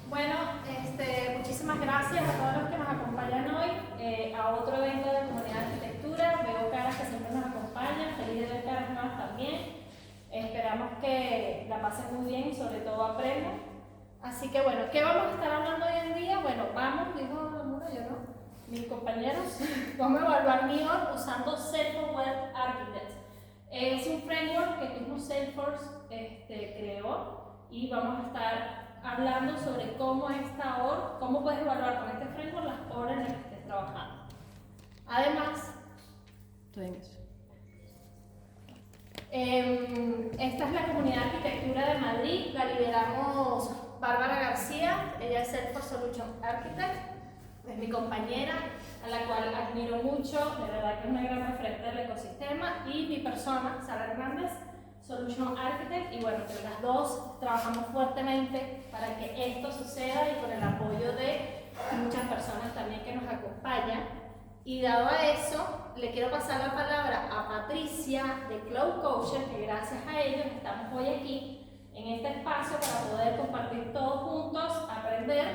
Bueno, muchísimas gracias a todos los que nos acompañan hoy a otro evento de Comunidad de Arquitectura. Veo caras que siempre nos acompañan, feliz de ver caras nuevas también. Esperamos que la pasen muy bien y sobre todo aprendan. Así que bueno, ¿qué vamos a estar hablando hoy en día? Bueno, dijo la Mura, yo no, mis compañeros, vamos a evaluar MIOR usando Salesforce Web Architect. Es un framework que el mismo Salesforce creó y vamos a estar hablando sobre cómo cómo puedes evaluar con este framework las horas en las que estés trabajando. Además, esta es la comunidad de arquitectura de Madrid, la lideramos Bárbara García, ella es Salesforce Solution Architect, es mi compañera, a la cual admiro mucho, de verdad que es una gran referente del ecosistema, y mi persona, Sara Hernández, Solution Architect, y bueno, entre las dos trabajamos fuertemente para que esto suceda y con el apoyo de muchas personas también que nos acompañan. Y dado a eso, le quiero pasar la palabra a Patricia de Cloud Coacher, que gracias a ellos estamos hoy aquí en este espacio para poder compartir todos juntos, aprender,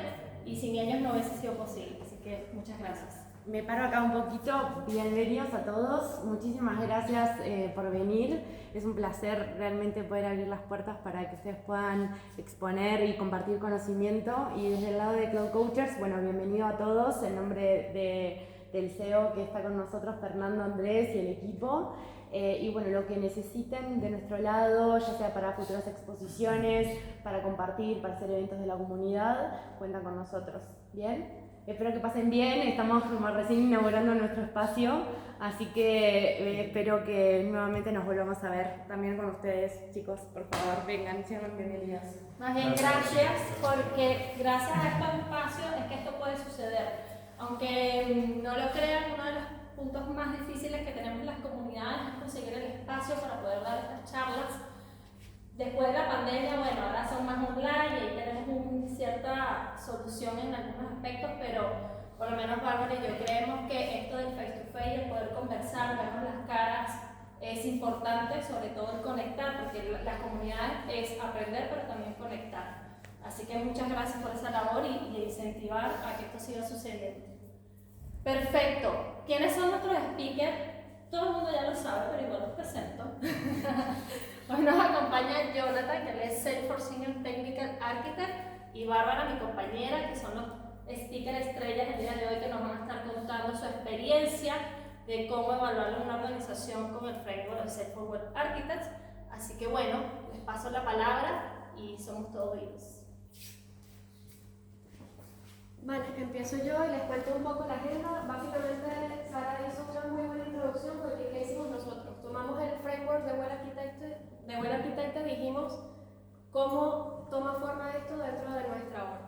y sin ellos no hubiese sido posible. Así que muchas gracias. Me paro acá un poquito. Bienvenidos a todos. Muchísimas gracias por venir. Es un placer realmente poder abrir las puertas para que ustedes puedan exponer y compartir conocimiento. Y desde el lado de Cloud Coachers, bueno, bienvenido a todos en nombre del CEO que está con nosotros, Fernando, Andrés y el equipo. Y bueno, lo que necesiten de nuestro lado, ya sea para futuras exposiciones, para compartir, para hacer eventos de la comunidad, cuentan con nosotros. ¿Bien? Espero que pasen bien, estamos como recién inaugurando nuestro espacio, así que espero que nuevamente nos volvamos a ver también con ustedes, chicos. Por favor, vengan, sean bienvenidos. Más bien, gracias, porque gracias a estos espacios es que esto puede suceder. Aunque no lo crean, uno de los puntos más difíciles que tenemos en las comunidades es conseguir el espacio para poder dar estas charlas. Después de la pandemia, bueno, ahora son más online y ahí tenemos cierta solución en algunos aspectos, pero por lo menos Bárbara y yo creemos que esto del face to face, el poder conversar, vernos las caras, es importante, sobre todo el conectar, porque la comunidad es aprender, pero también conectar. Así que muchas gracias por esa labor y incentivar a que esto siga sucediendo. Perfecto. ¿Quiénes son nuestros speakers? Todo el mundo ya lo sabe, pero igual los presento. Hoy nos acompaña Jonathan, que él es Salesforce Senior Technical Architect, y Bárbara, mi compañera, que son los speakers estrellas el día de hoy, que nos van a estar contando su experiencia de cómo evaluar una organización con el framework de Salesforce Web Architects. Así que bueno, les paso la palabra y somos todos oídos. Vale, empiezo yo y les cuento un poco la agenda. Básicamente, Sara hizo una muy buena introducción porque ¿qué hicimos nosotros? Tomamos el framework de Well Architected, dijimos cómo toma forma esto dentro de nuestra org.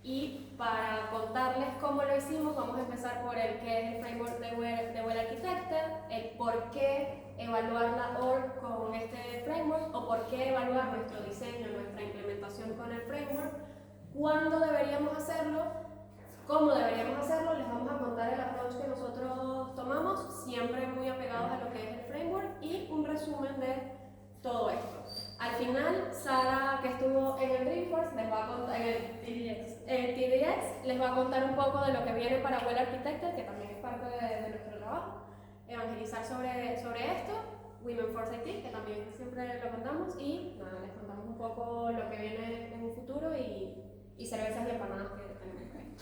Y para contarles cómo lo hicimos, vamos a empezar por el que es el framework de Well Architected, el por qué evaluar la org con este framework o por qué evaluar nuestro diseño, nuestra implementación con el framework, cuándo deberíamos hacerlo, cómo deberíamos hacerlo. Les vamos a contar el approach que nosotros tomamos, siempre muy apegados a lo que es el framework, y un resumen de todo esto. Al final, Sara, que estuvo en el Dreamforce, les va a contar, en el TDX, les va a contar un poco de lo que viene para Well Architected, que también es parte de nuestro trabajo, evangelizar sobre esto. Women Force IT, que también siempre lo contamos, y nada, les contamos un poco lo que viene en un futuro y cervezas y empanadas que tenemos ahí.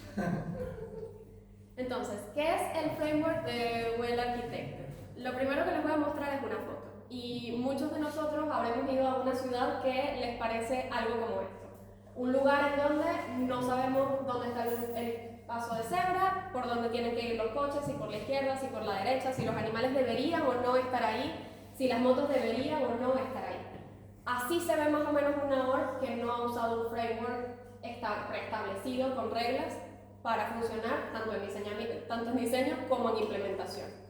Entonces, ¿qué es el framework de Well Architected? Lo primero que les voy a mostrar es una foto. Y muchos de nosotros habremos ido a una ciudad que les parece algo como esto. Un lugar en donde no sabemos dónde está el paso de cebra, por dónde tienen que ir los coches, si por la izquierda, si por la derecha, si los animales deberían o no estar ahí, si las motos deberían o no estar ahí. Así se ve más o menos una org que no ha usado un framework preestablecido con reglas para funcionar tanto en diseño como en implementación.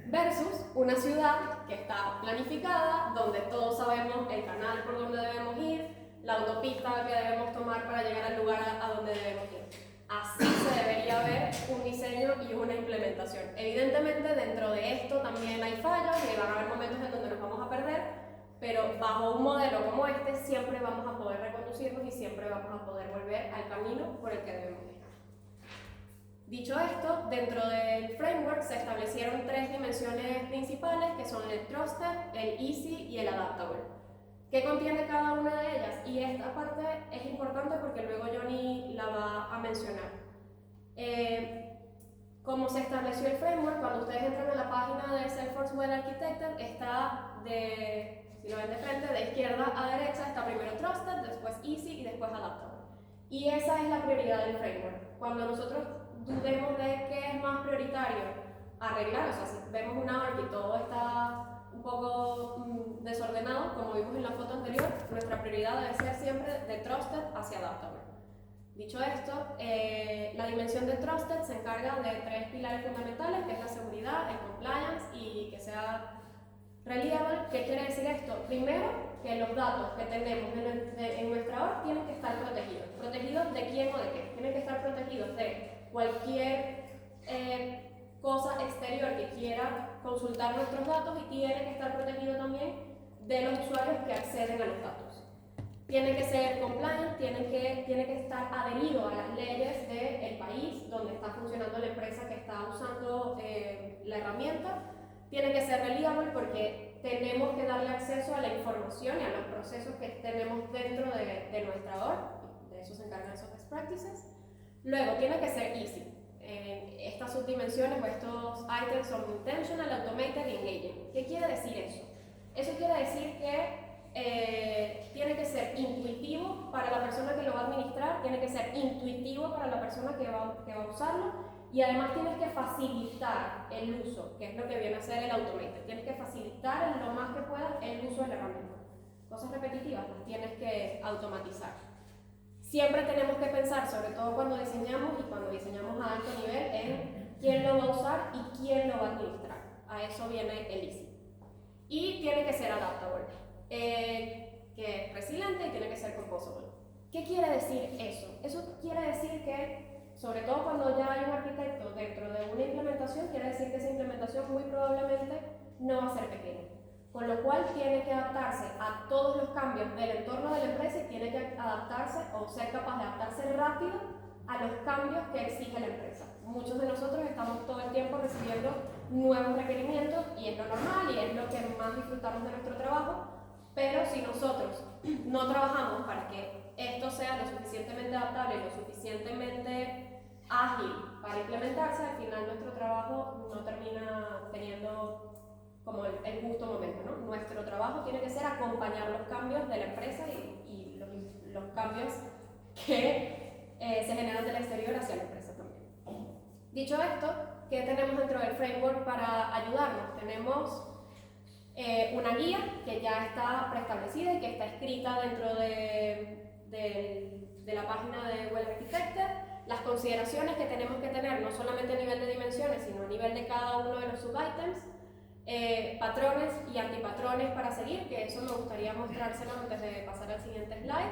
Versus una ciudad que está planificada, donde todos sabemos el canal por donde debemos ir, la autopista que debemos tomar para llegar al lugar a donde debemos ir. Así se debería ver un diseño y una implementación. Evidentemente, dentro de esto también hay fallos y van a haber momentos en donde nos vamos a perder, pero bajo un modelo como este siempre vamos a poder reconducirnos y siempre vamos a poder volver al camino por el que debemos ir. Dicho esto, dentro del framework se establecieron 3 dimensiones principales que son el Trusted, el Easy y el Adaptable. ¿Qué contiene cada una de ellas? Y esta parte es importante porque luego Johnny la va a mencionar. Como se estableció el framework, cuando ustedes entran a la página de Salesforce Well Architected, está si lo ven de frente, de izquierda a derecha, está primero Trusted, después Easy y después Adaptable. Y esa es la prioridad del framework. Cuando nosotros dudemos de qué es más prioritario arreglar, o sea, si vemos una org y todo está un poco desordenado, como vimos en la foto anterior, nuestra prioridad debe ser siempre de Trusted hacia Adaptable. Dicho esto, la dimensión de Trusted se encarga de 3 pilares fundamentales, que es la seguridad, el compliance y que sea reliable. ¿Qué quiere decir esto? Primero, que los datos que tenemos en nuestra org tienen que estar protegidos. ¿Protegidos de quién o de qué? Tienen que estar protegidos de cualquier cosa exterior que quiera consultar nuestros datos y tiene que estar protegido también de los usuarios que acceden a los datos. Tiene que ser compliant, tiene que estar adherido a las leyes del país donde está funcionando la empresa que está usando la herramienta. Tiene que ser reliable porque tenemos que darle acceso a la información y a los procesos que tenemos dentro de nuestra org. De eso se encargan esos best practices. Luego, tiene que ser easy. Estas subdimensiones o estos items son intentional, automated y engaging. ¿Qué quiere decir eso? Eso quiere decir que tiene que ser intuitivo para la persona que lo va a administrar, tiene que ser intuitivo para la persona que va a usarlo y además tienes que facilitar el uso, que es lo que viene a ser el automated. Tienes que facilitar lo más que puedas el uso de la herramienta. Cosas repetitivas las tienes que automatizar. Siempre tenemos que pensar, sobre todo cuando diseñamos y cuando diseñamos a alto nivel, en quién lo va a usar y quién lo va a administrar. A eso viene el easy. Y tiene que ser adaptable, que es resiliente y tiene que ser composable. ¿Qué quiere decir eso? Eso quiere decir que, sobre todo cuando ya hay un arquitecto dentro de una implementación, quiere decir que esa implementación muy probablemente no va a ser pequeña. Con lo cual tiene que adaptarse a todos los cambios del entorno de la empresa y tiene que adaptarse o ser capaz de adaptarse rápido a los cambios que exige la empresa. Muchos de nosotros estamos todo el tiempo recibiendo nuevos requerimientos y es lo normal y es lo que más disfrutamos de nuestro trabajo, pero si nosotros no trabajamos para que esto sea lo suficientemente adaptable y lo suficientemente ágil para implementarse, al final nuestro trabajo no termina teniendo como el justo momento, ¿no? Nuestro trabajo tiene que ser acompañar los cambios de la empresa y los cambios que se generan del exterior hacia la empresa también. Dicho esto, ¿qué tenemos dentro del framework para ayudarnos? Tenemos una guía que ya está preestablecida y que está escrita dentro de la página de Well Architected. Las consideraciones que tenemos que tener, no solamente a nivel de dimensiones, sino a nivel de cada uno de los subitems. Patrones y antipatrones para seguir, que eso me gustaría mostrárselo antes de pasar al siguiente slide.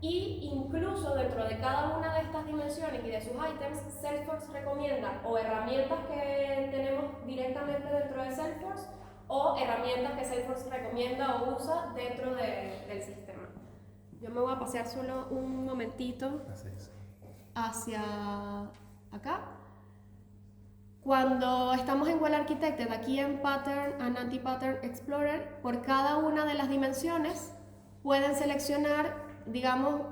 Y incluso dentro de cada una de estas dimensiones y de sus items, Salesforce recomienda o herramientas que tenemos directamente dentro de Salesforce o herramientas que Salesforce recomienda o usa dentro del sistema. Yo me voy a pasear solo un momentito hacia acá. Cuando estamos en Well Architected, aquí en Pattern and Anti-Pattern Explorer, por cada una de las dimensiones pueden seleccionar, digamos,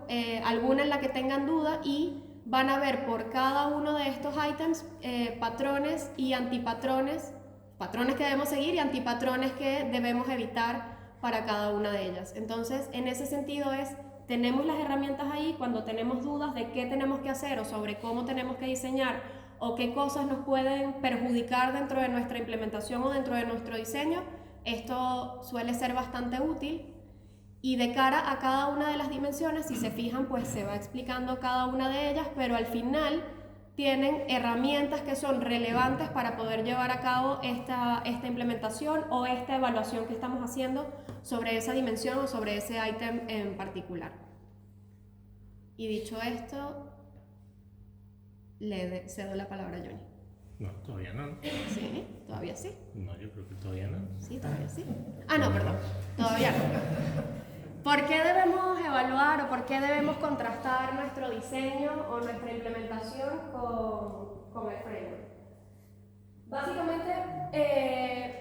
alguna en la que tengan duda y van a ver por cada uno de estos items patrones y antipatrones, patrones que debemos seguir y antipatrones que debemos evitar para cada una de ellas. Entonces, en ese sentido tenemos las herramientas ahí cuando tenemos dudas de qué tenemos que hacer o sobre cómo tenemos que diseñar o qué cosas nos pueden perjudicar dentro de nuestra implementación o dentro de nuestro diseño. Esto suele ser bastante útil y de cara a cada una de las dimensiones, si se fijan, pues se va explicando cada una de ellas, pero al final tienen herramientas que son relevantes para poder llevar a cabo esta implementación o esta evaluación que estamos haciendo sobre esa dimensión o sobre ese ítem en particular. Y dicho esto, le cedo la palabra a Johnny. No, todavía no. Sí, todavía sí. No, yo creo que todavía no. Sí, todavía sí. Ah, no, perdón, todavía no. ¿Por qué debemos evaluar o por qué debemos contrastar nuestro diseño o nuestra implementación con el framework? Básicamente,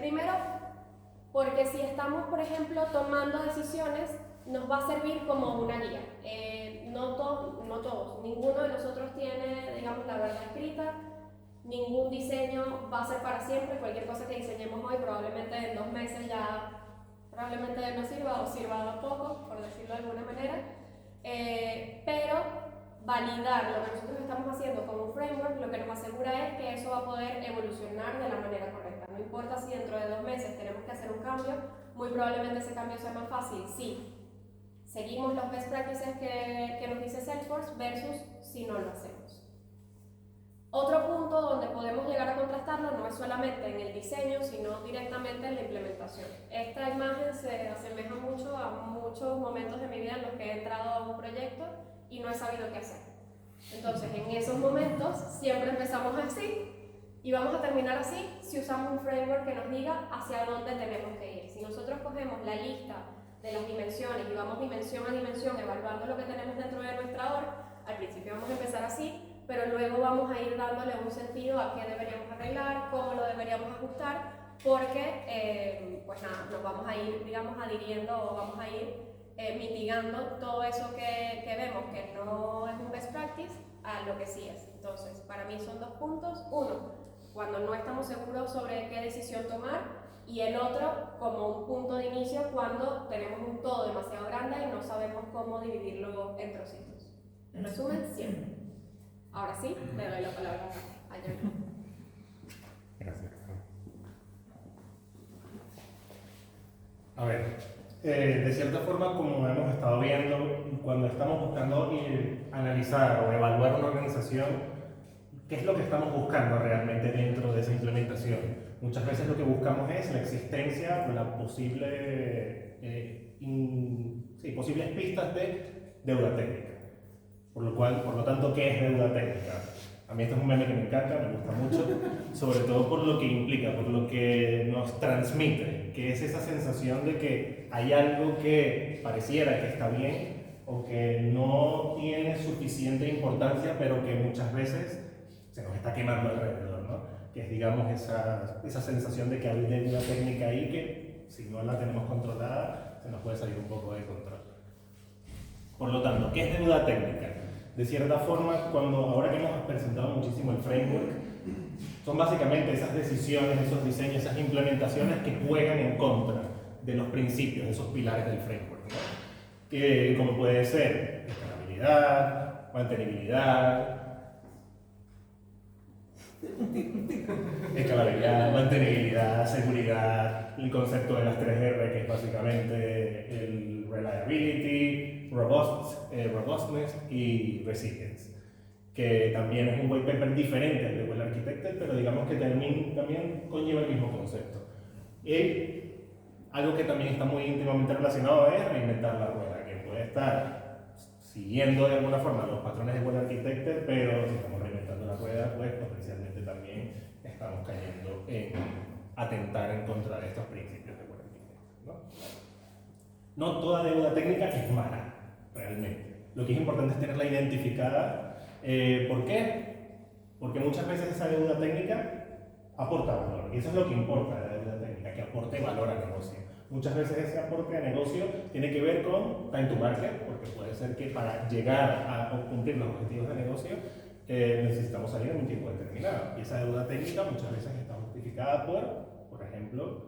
primero, porque si estamos, por ejemplo, tomando decisiones, nos va a servir como una guía. No todos, ninguno de nosotros tiene, digamos, la verdad escrita. Ningún diseño va a ser para siempre. Cualquier cosa que diseñemos hoy probablemente en 2 meses ya probablemente no sirva o sirva poco, por decirlo de alguna manera. Pero validar lo que nosotros estamos haciendo con un framework lo que nos asegura es que eso va a poder evolucionar de la manera correcta. No importa si dentro de 2 meses tenemos que hacer un cambio, muy probablemente ese cambio sea más fácil si seguimos los best practices que nos dice Salesforce versus si no lo hacemos. Otro punto donde podemos llegar a contrastarlo no es solamente en el diseño, sino directamente en la implementación. Esta imagen se asemeja mucho a muchos momentos de mi vida en los que he entrado a un proyecto y no he sabido qué hacer. Entonces, en esos momentos siempre empezamos así y vamos a terminar así si usamos un framework que nos diga hacia dónde tenemos que ir. Si nosotros cogemos la lista de las dimensiones y vamos dimensión a dimensión evaluando lo que tenemos dentro de nuestra hora, al principio vamos a empezar así, pero luego vamos a ir dándole un sentido a qué deberíamos arreglar, cómo lo deberíamos ajustar, porque pues nada, nos vamos a ir, digamos, adhiriendo o vamos a ir mitigando todo eso que vemos que no es un best practice a lo que sí es. Entonces, para mí son 2 puntos. Uno, cuando no estamos seguros sobre qué decisión tomar, y el otro como un punto de inicio cuando tenemos un todo demasiado grande y no sabemos cómo dividirlo en trocitos. En resumen, siempre. Ahora sí, le doy la palabra a Johnny. Gracias. A ver, de cierta forma, como hemos estado viendo, cuando estamos buscando analizar o evaluar una organización, ¿qué es lo que estamos buscando realmente dentro de esa implementación? Muchas veces lo que buscamos es la existencia o la posibles pistas de deuda técnica. Por lo tanto, ¿qué es deuda técnica? A mí este es un meme que me encanta, me gusta mucho, sobre todo por lo que implica, por lo que nos transmite, que es esa sensación de que hay algo que pareciera que está bien o que no tiene suficiente importancia, pero que muchas veces se nos está quemando alrededor, ¿no? Que es, digamos, esa sensación de que hay deuda técnica ahí que, si no la tenemos controlada, se nos puede salir un poco de control. Por lo tanto, ¿qué es deuda técnica? De cierta forma, ahora que hemos presentado muchísimo el framework, son básicamente esas decisiones, esos diseños, esas implementaciones que juegan en contra de los principios, de esos pilares del framework, ¿no? Que, como puede ser escalabilidad, mantenibilidad, seguridad, el concepto de las 3R, que es básicamente el reliability, robustness y resilience, que también es un white paper diferente al de Well Architected, pero digamos que también conlleva el mismo concepto. Y algo que también está muy íntimamente relacionado es reinventar la rueda, que puede estar siguiendo de alguna forma los patrones de Well Architected, pero si estamos reinventando la rueda, pues potencialmente también estamos cayendo en atentar en contra de estos principios de Well Architected, ¿no? No toda deuda técnica es mala, realmente. Lo que es importante es tenerla identificada. ¿Por qué? Porque muchas veces esa deuda técnica aporta valor, y eso es lo que importa de la deuda técnica, que aporte valor al negocio. Muchas veces ese aporte al negocio tiene que ver con time to market, porque puede ser que para llegar a cumplir los objetivos de negocio necesitamos salir en un tiempo determinado. Y esa deuda técnica muchas veces está justificada por ejemplo,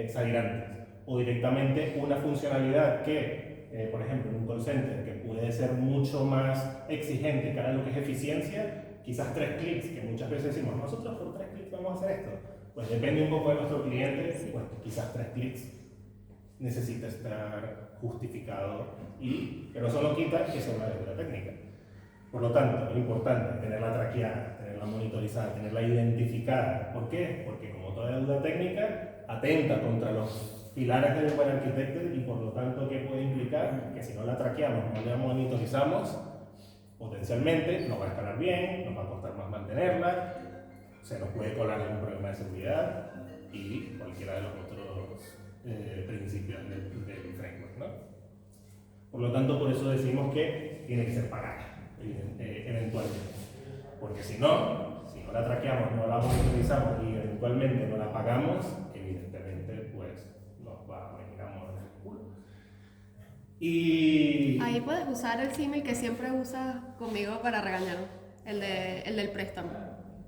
salir antes. O directamente una funcionalidad que, por ejemplo, en un call center que puede ser mucho más exigente cara a lo que es eficiencia, quizás 3 clics, que muchas veces decimos, nosotros por 3 clics vamos a hacer esto. Pues depende un poco de nuestro cliente, pues quizás 3 clics necesita estar justificado y que no solo quita que sea una deuda técnica. Por lo tanto, es importante tenerla traqueada, tenerla monitorizada, tenerla identificada. ¿Por qué? Porque como toda deuda técnica, atenta contra los pilares del Well Architected y por lo tanto, ¿qué puede implicar? Que si no la traqueamos, no la monitorizamos, potencialmente no va a escalar bien, nos va a costar más mantenerla, se nos puede colar algún problema de seguridad y cualquiera de los otros principios del framework, ¿no? Por lo tanto, por eso decimos que tiene que ser pagada, eventualmente. Porque si no la traqueamos, no la monitorizamos y eventualmente no la pagamos, evidentemente pues nos va a venir a morder el culo. Y Ahí puedes usar el símil que siempre usas conmigo para regañar, el del préstamo.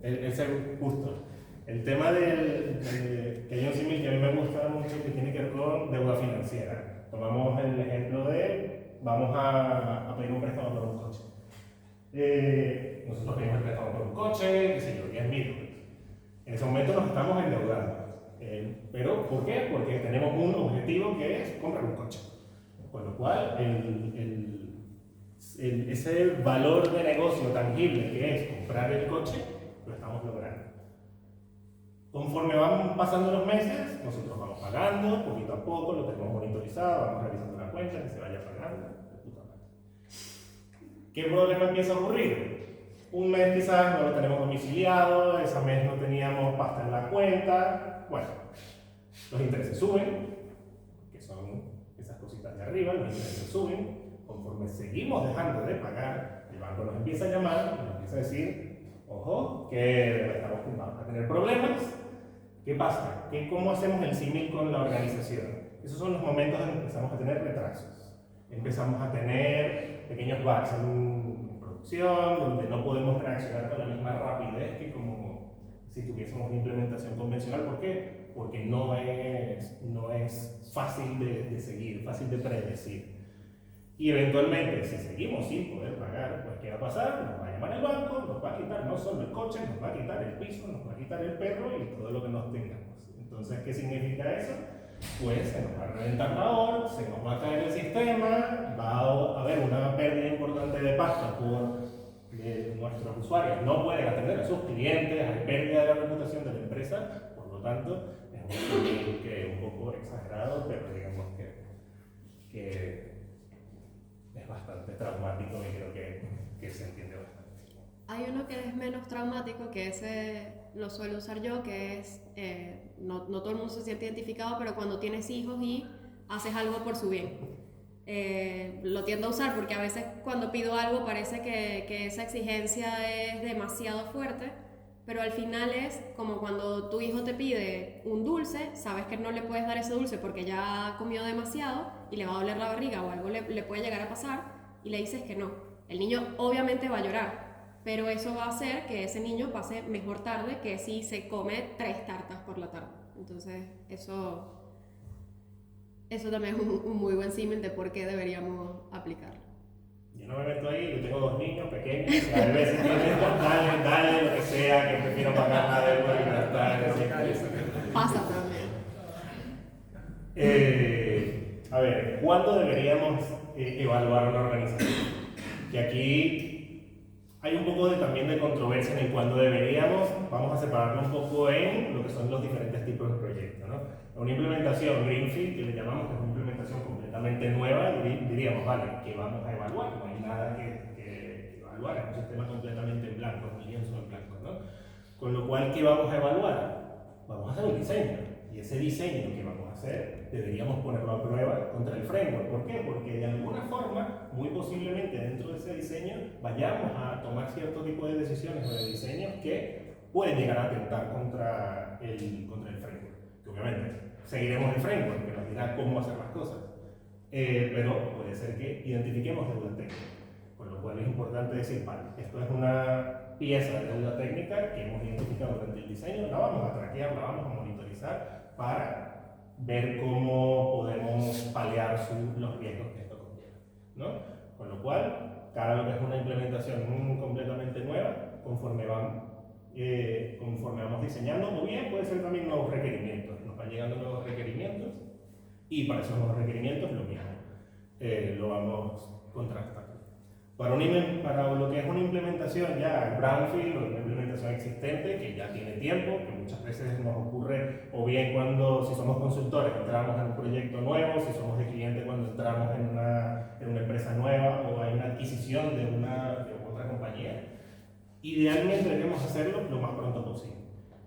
ese justo. El tema que hay un símil que a mí me gusta mucho que tiene que ver con deuda financiera. Tomamos el ejemplo de vamos a pedir un préstamo por un coche. Nosotros pedimos el préstamo por un coche, qué sé yo, 10.000. En ese momento nos estamos endeudando. ¿Pero por qué? Porque tenemos un objetivo que es comprar un coche. Con lo cual, ese valor de negocio tangible que es comprar el coche, lo estamos logrando. Conforme van pasando los meses, nosotros vamos pagando poquito a poco, lo tenemos monitorizado, vamos revisando la cuenta, que se vaya pagando. ¿Qué problema empieza a ocurrir? Un mes quizás no lo tenemos domiciliado, ese mes no teníamos pasta en la cuenta. Bueno, los intereses suben, que son esas cositas de arriba, los intereses suben. Conforme seguimos dejando de pagar, el banco nos empieza a llamar y nos empieza a decir, ojo, que vamos a tener problemas. ¿Qué pasa? ¿Cómo hacemos el símil con la organización? Esos son los momentos en que empezamos a tener retrasos. Empezamos a tener pequeños bugs en producción, donde no podemos reaccionar con la misma rapidez que como si tuviésemos una implementación convencional. ¿Por qué? Porque no es fácil de seguir, fácil de predecir. Y eventualmente, si seguimos sin poder pagar, pues ¿qué va a pasar? Nos va a llamar el banco, nos va a quitar no solo el coche, nos va a quitar el piso, nos va a quitar el perro y todo lo que nos tengamos. Entonces, ¿qué significa eso? Pues se nos va a reventar la OR, se nos va a caer el sistema, va a haber una pérdida importante de pasta por nuestros usuarios, no pueden atender a sus clientes, hay pérdida de la reputación de la empresa, por lo tanto, es un poco exagerado, pero digamos que es bastante traumático y creo que se entiende bastante. Hay uno que es menos traumático, que ese lo suelo usar yo, que es, no todo el mundo se siente identificado, pero cuando tienes hijos y haces algo por su bien. Lo tiendo a usar porque a veces cuando pido algo parece que esa exigencia es demasiado fuerte, pero al final es como cuando tu hijo te pide un dulce, sabes que no le puedes dar ese dulce porque ya comió demasiado y le va a doler la barriga o algo le puede llegar a pasar y le dices que no. El niño obviamente va a llorar, pero eso va a hacer que ese niño pase mejor tarde que si se come 3 tartas por la tarde. Entonces eso también es un muy buen símil de por qué deberíamos aplicarlo. Yo no me meto ahí, yo tengo 2 niños pequeños, y a veces dale lo que sea, que prefiero pagar la deuda y gastar. Pasa también. A ver, ¿cuándo deberíamos evaluar una organización? Que aquí hay un poco también de controversia en el cuándo deberíamos. Vamos a separarlo un poco en lo que son los diferentes tipos de proyectos, ¿no? Una implementación Greenfield, que le llamamos, que es una implementación completamente nueva, diríamos, vale, ¿qué vamos a evaluar? No hay nada que evaluar, es un sistema completamente en blanco, un lienzo en blanco, ¿no? Con lo cual, ¿qué vamos a evaluar? Vamos a hacer un diseño, y ese diseño que vamos a hacer deberíamos ponerlo a prueba contra el framework. ¿Por qué? Porque de alguna forma, muy posiblemente dentro de ese diseño, vayamos a tomar cierto tipo de decisiones o de diseños que pueden llegar a atentar contra el framework. Que obviamente seguiremos el framework que nos dirá cómo hacer las cosas, pero puede ser que identifiquemos deuda técnica, con lo cual es importante decir, vale, esto es una pieza de deuda técnica que hemos identificado durante el diseño, la vamos a traquear, la vamos a monitorizar para ver cómo podemos paliar los riesgos que esto conlleva, ¿no? Con lo cual, cada lo que es una implementación completamente nueva, conforme vamos diseñando, o bien puede ser también nuevos requerimientos, nos van llegando nuevos requerimientos y para esos nuevos requerimientos lo mismo, lo vamos contrastando. Para lo que es una implementación ya brownfield o una implementación existente que ya tiene tiempo, que muchas veces nos ocurre o bien si somos consultores entramos en un proyecto nuevo, si somos de cliente cuando entramos en una empresa nueva o hay una adquisición de otra compañía, idealmente debemos hacerlo lo más pronto posible.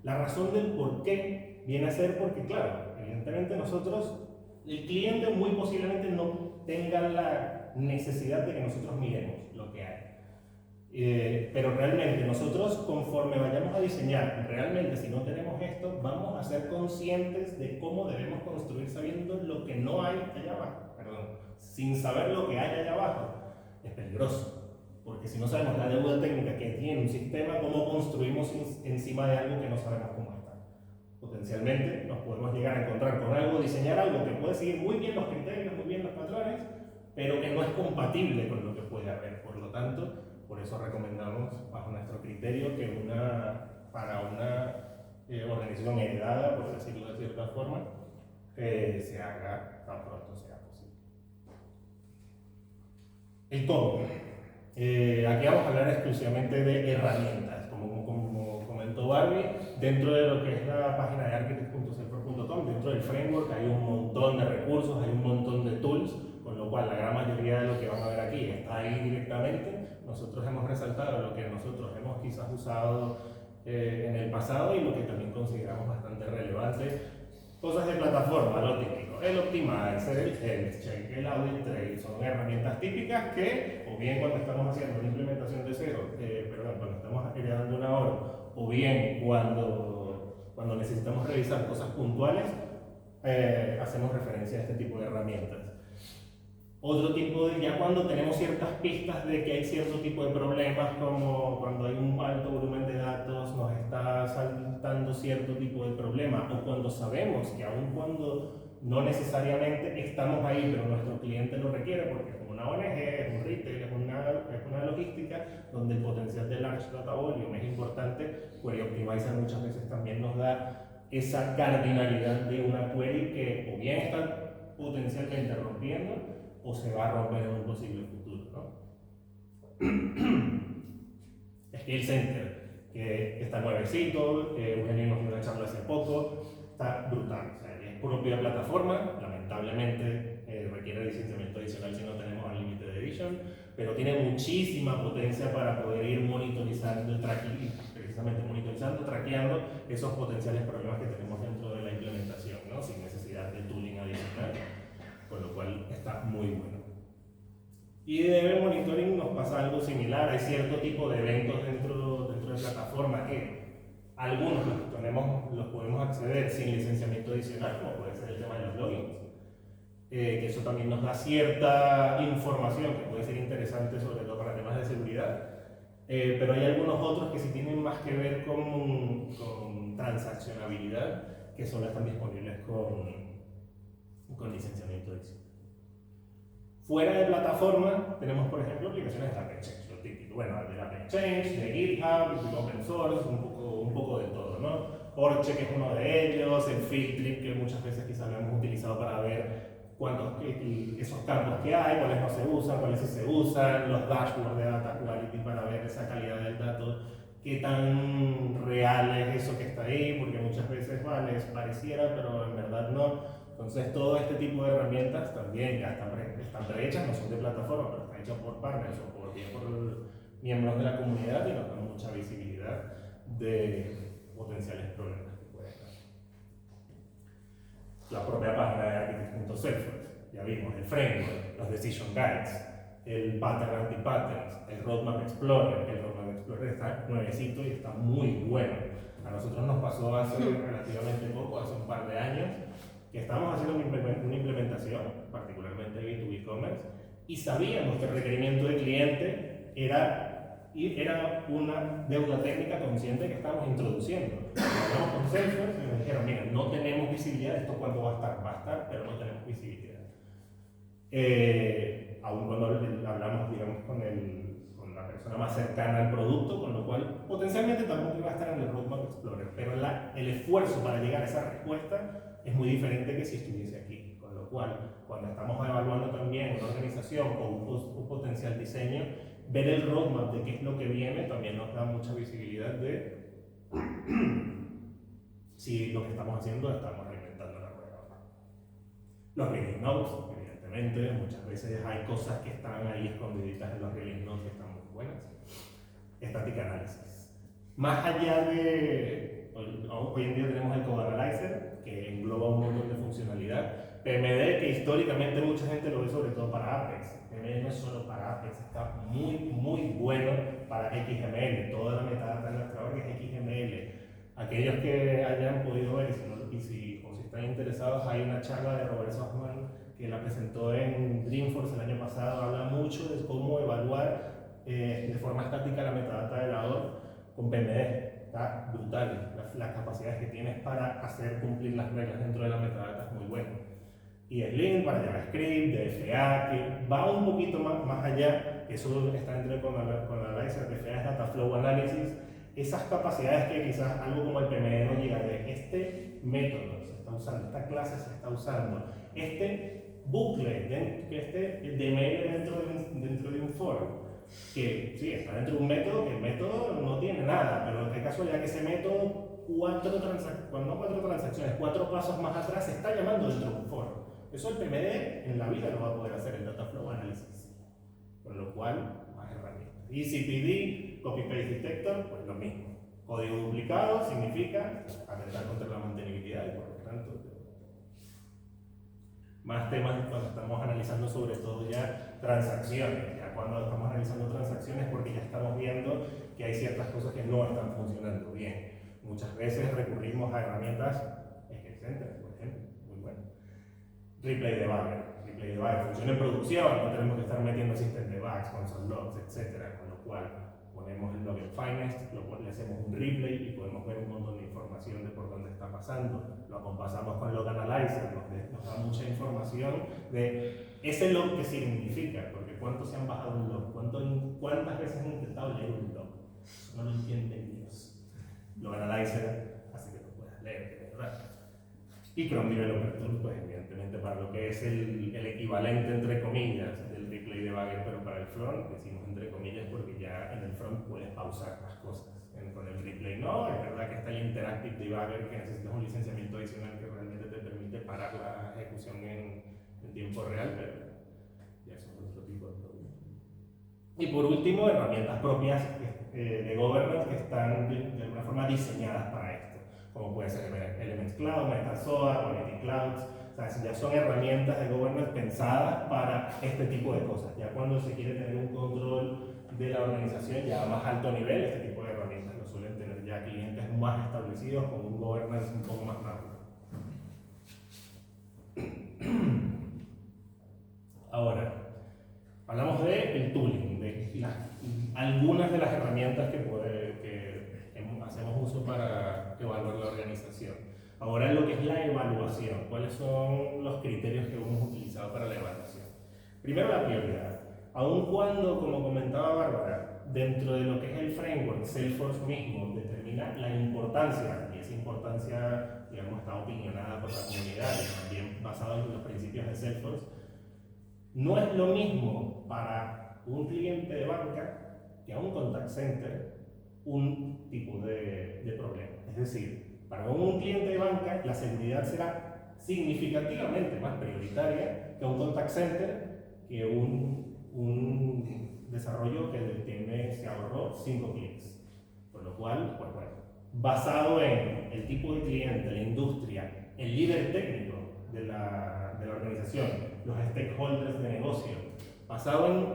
La razón del por qué viene a ser porque, claro, evidentemente nosotros, el cliente muy posiblemente no tenga la necesidad de que nosotros miremos lo que hay. Pero realmente nosotros, conforme vayamos a diseñar, realmente si no tenemos esto, vamos a ser conscientes de cómo debemos construir sabiendo lo que no hay allá abajo, perdón, sin saber lo que hay allá abajo. Es peligroso. Porque si no sabemos la deuda técnica que tiene un sistema, ¿cómo construimos encima de algo que no sabemos cómo está? Potencialmente nos podemos llegar a encontrar con algo, diseñar algo que puede seguir muy bien los criterios, muy bien los patrones, pero que no es compatible con lo que puede haber. Por lo tanto, por eso recomendamos, bajo nuestro criterio, que para una organización heredada, por decirlo de cierta forma, se haga tan pronto sea posible. El cómo. Aquí vamos a hablar exclusivamente de herramientas, como comentó Barbie, dentro de lo que es la página de architect.salesforce.com, dentro del framework hay un montón de recursos, hay un montón de tools, con lo cual la gran mayoría de lo que van a ver aquí está ahí directamente. Nosotros hemos resaltado lo que nosotros hemos quizás usado en el pasado y lo que también consideramos bastante relevante. Cosas de plataforma, lo típico, el Optimizer, el Health Check, el Audit Trail, son herramientas típicas que, o bien cuando estamos haciendo una implementación de cero, cuando estamos heredando una obra, o bien cuando necesitamos revisar cosas puntuales, hacemos referencia a este tipo de herramientas. Otro tipo de, ya cuando tenemos ciertas pistas de que hay cierto tipo de problemas, como cuando hay un alto volumen de datos, nos está saltando cierto tipo de problema, o cuando sabemos que aun cuando no necesariamente estamos ahí, pero nuestro cliente lo requiere, porque es una ONG, es un retail, es una logística, donde el potencial del Large Data Volume es importante, Query Optimizer muchas veces también nos da esa cardinalidad de una query que o bien está potencialmente rompiendo, o se va a romper en un posible futuro, ¿no? Skill Center, que está nuevecito, Eugenio nos dio una charla hace poco, está brutal, o sea, es propia plataforma, lamentablemente requiere licenciamiento adicional si no tenemos Unlimited Edition, pero tiene muchísima potencia para poder ir monitorizando, traqueando esos potenciales problemas que tenemos dentro de la implementación, ¿no? Sin necesidad de tooling adicional. Con lo cual está muy bueno. Y de Event Monitoring nos pasa algo similar, hay cierto tipo de eventos dentro de plataforma que algunos los podemos acceder sin licenciamiento adicional, como puede ser el tema de los logins. Que eso también nos da cierta información que puede ser interesante, sobre todo para temas de seguridad. Pero hay algunos otros que sí tienen más que ver con transaccionabilidad, que solo están disponibles con licenciamiento adicional. Fuera de plataforma tenemos, por ejemplo, aplicaciones de App Exchange, lo típico. Bueno, de App Exchange, de GitHub, de Open Source, un poco de todo, ¿no? Orche, que es uno de ellos, el Filtrip, que muchas veces quizás lo hemos utilizado para ver esos campos que hay, cuáles no se usan, cuáles sí se usan, los dashboards de Data Quality para ver esa calidad del dato, qué tan real es eso que está ahí, porque muchas veces, vale, pareciera, pero en verdad no. Entonces, todo este tipo de herramientas también ya están prehechas, no son de plataforma, pero están hechas por partners o por miembros de la comunidad y nos dan mucha visibilidad de potenciales problemas que pueden haber. La propia página de architect.salesforce, ya vimos el framework, los decision guides, el pattern anti-patterns, el roadmap explorer. El roadmap explorer está nuevecito y está muy bueno. A nosotros nos pasó hace relativamente poco, hace un par de años, que estábamos haciendo una implementación, particularmente de B2B Commerce, y sabíamos que el requerimiento del cliente era una deuda técnica consciente que estábamos introduciendo. Hablamos con Salesforce y nos dijeron, mira, no tenemos visibilidad, esto cuándo va a estar, pero no tenemos visibilidad. Aún cuando hablamos, digamos, con la persona más cercana al producto, con lo cual potencialmente tampoco iba a estar en el Roadmap Explorer, pero el esfuerzo para llegar a esa respuesta es muy diferente que si estuviese aquí, con lo cual cuando estamos evaluando también una organización o un potencial diseño, ver el roadmap de qué es lo que viene también nos da mucha visibilidad de si lo que estamos haciendo estamos reinventando la rueda. Los release notes, evidentemente, muchas veces hay cosas que están ahí escondiditas en los release notes que están muy buenas. Static Analysis. Más allá de hoy en día tenemos el Code Analyzer, que engloba un montón de funcionalidad. PMD, que históricamente mucha gente lo ve sobre todo para Apex. PMD no es solo para Apex, está muy bueno para XML. Toda la metadata en nuestra org es XML. Aquellos que hayan podido ver, o si están interesados, hay una charla de Robert Softman que la presentó en Dreamforce el año pasado. Habla mucho de cómo evaluar de forma estática la metadata de la org con PMD. Está brutal. Las capacidades que tienes para hacer cumplir las reglas dentro de la metadata es muy bueno. Y Slim para JavaScript, DFA, que va un poquito más allá, que eso está dentro con Analyzer. DFA es Data Flow Analysis. Esas capacidades que quizás algo como el PMD no llega, de este método se está usando, esta clase se está usando, este bucle, este DML dentro de un for, que sí, está dentro de un método, que el método no tiene nada, pero qué casualidad que ese método, cuatro transacciones, 4 pasos más atrás, se está llamando dentro de un for. Eso el PMD en la vida lo va a poder hacer el Data Flow Analysis, con lo cual, más herramientas. ECPD, Copy Paste Detector, pues lo mismo. Código duplicado significa atentar contra la mantenibilidad y por lo tanto más temas cuando estamos analizando sobre todo ya transacciones. Ya cuando estamos analizando transacciones porque ya estamos viendo que hay ciertas cosas que no están funcionando bien. Muchas veces recurrimos a herramientas Center, por ejemplo, muy bueno. Replay debugger funciona en producción, no tenemos que estar metiendo system debugs, console logs, etc. Con lo cual ponemos el log en Finest, le hacemos un replay y podemos ver un montón de información de por dónde está pasando. Lo acompasamos con Log Analyzer, nos da mucha información de ese log que significa, porque cuántos se han bajado un log, cuántas veces han intentado leer un log. Eso no lo entienden Dios. Log Analyzer hace que lo puedas leer, ¿verdad? Y Chrome Developer Tools, pues evidentemente para lo que es el equivalente entre comillas del replay debugger, pero para el front, decimos entre comillas porque ya en el front puedes pausar las cosas. Con el replay no, es verdad que está el interactive debugger que necesitas un licenciamiento adicional que realmente te permite parar la ejecución en tiempo real, pero ya eso es otro tipo de problema. Y por último, herramientas propias de governance que están de alguna forma diseñadas para esto, como puede ser Elements Cloud, Metazoa, Quality Clouds. O sea, ya son herramientas de governance pensadas para este tipo de cosas. Ya cuando se quiere tener un control de la organización ya a más alto nivel, este tipo de herramientas lo suelen tener ya clientes más establecidos con un governance un poco más rápido. Ahora, hablamos del tooling, de algunas de las herramientas que hacemos uso para evaluar la organización. Ahora lo que es la evaluación, ¿cuáles son los criterios que hemos utilizado para la evaluación? Primero la prioridad. Aun cuando, como comentaba Bárbara, dentro de lo que es el framework, Salesforce mismo determina la importancia, y esa importancia, digamos, está opinionada por la comunidad y también basada en los principios de Salesforce, no es lo mismo para un cliente de banca que a un contact center un tipo de problema. Es decir, para un cliente de banca la seguridad será significativamente más prioritaria que un contact center que un desarrollo que se ahorró 5 clics. Por lo cual, pues bueno, basado en el tipo de cliente, la industria, el líder técnico de la organización, los stakeholders de negocio, basado en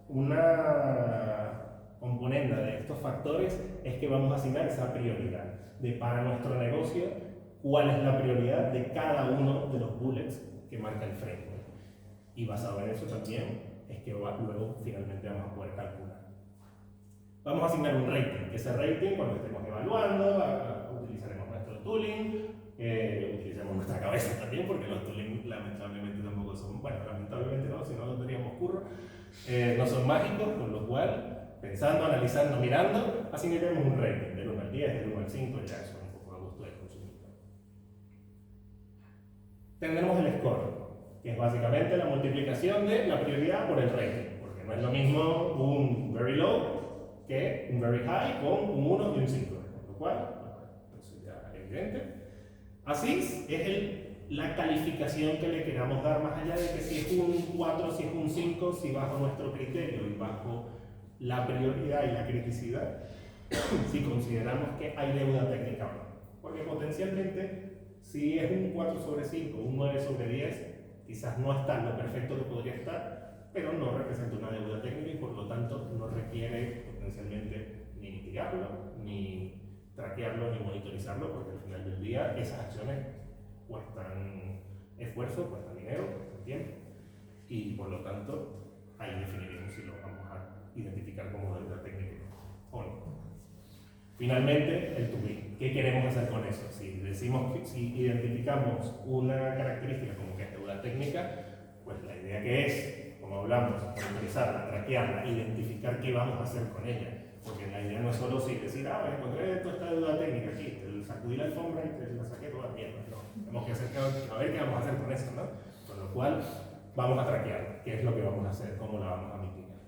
una componente de estos factores, es que vamos a asignar esa prioridad de para nuestro negocio cuál es la prioridad de cada uno de los bullets que marca el framework. Y basado en eso también es que luego finalmente vamos a poder calcular. Vamos a asignar un rating, que ese rating cuando estemos evaluando utilizaremos nuestro tooling, utilizaremos nuestra cabeza también, porque los tooling lamentablemente tampoco son, bueno, lamentablemente no, si no lo tendríamos curro, no son mágicos, con lo cual, pensando, analizando, mirando, asignaremos un rating del 1 al 10, del 1 al 5, ya eso es un poco a gusto del consumidor. Tendremos el score, que es básicamente la multiplicación de la prioridad por el rating, porque no es lo mismo un very low que un very high con un 1 y un 5, con lo cual, eso ya es evidente. Así es la calificación que le queramos dar, más allá de que si es un 4, si es un 5, si bajo nuestro criterio y bajo la prioridad y la criticidad, si consideramos que hay deuda técnica o no. Porque potencialmente, si es un 4/5, un 9/10, quizás no está en lo perfecto que podría estar, pero no representa una deuda técnica y por lo tanto no requiere potencialmente ni mitigarlo, ni traquearlo, ni monitorizarlo, porque al final del día esas acciones cuestan esfuerzo, cuestan dinero, cuestan tiempo, y por lo tanto ahí definiremos si lo vamos a identificar como deuda técnica o no. Finalmente, el to be. ¿Qué queremos hacer con eso? Si identificamos una característica como que es deuda técnica, pues la idea que es, como hablamos, monitorizarla, traquearla, identificar qué vamos a hacer con ella. Porque la idea no es solo decir, encontré toda esta deuda técnica aquí, te sacudí la alfombra y te la saqué toda mierda. No, tenemos que a ver qué vamos a hacer con eso, ¿no? Con lo cual, vamos a traquear qué es lo que vamos a hacer, cómo la vamos a mitigar.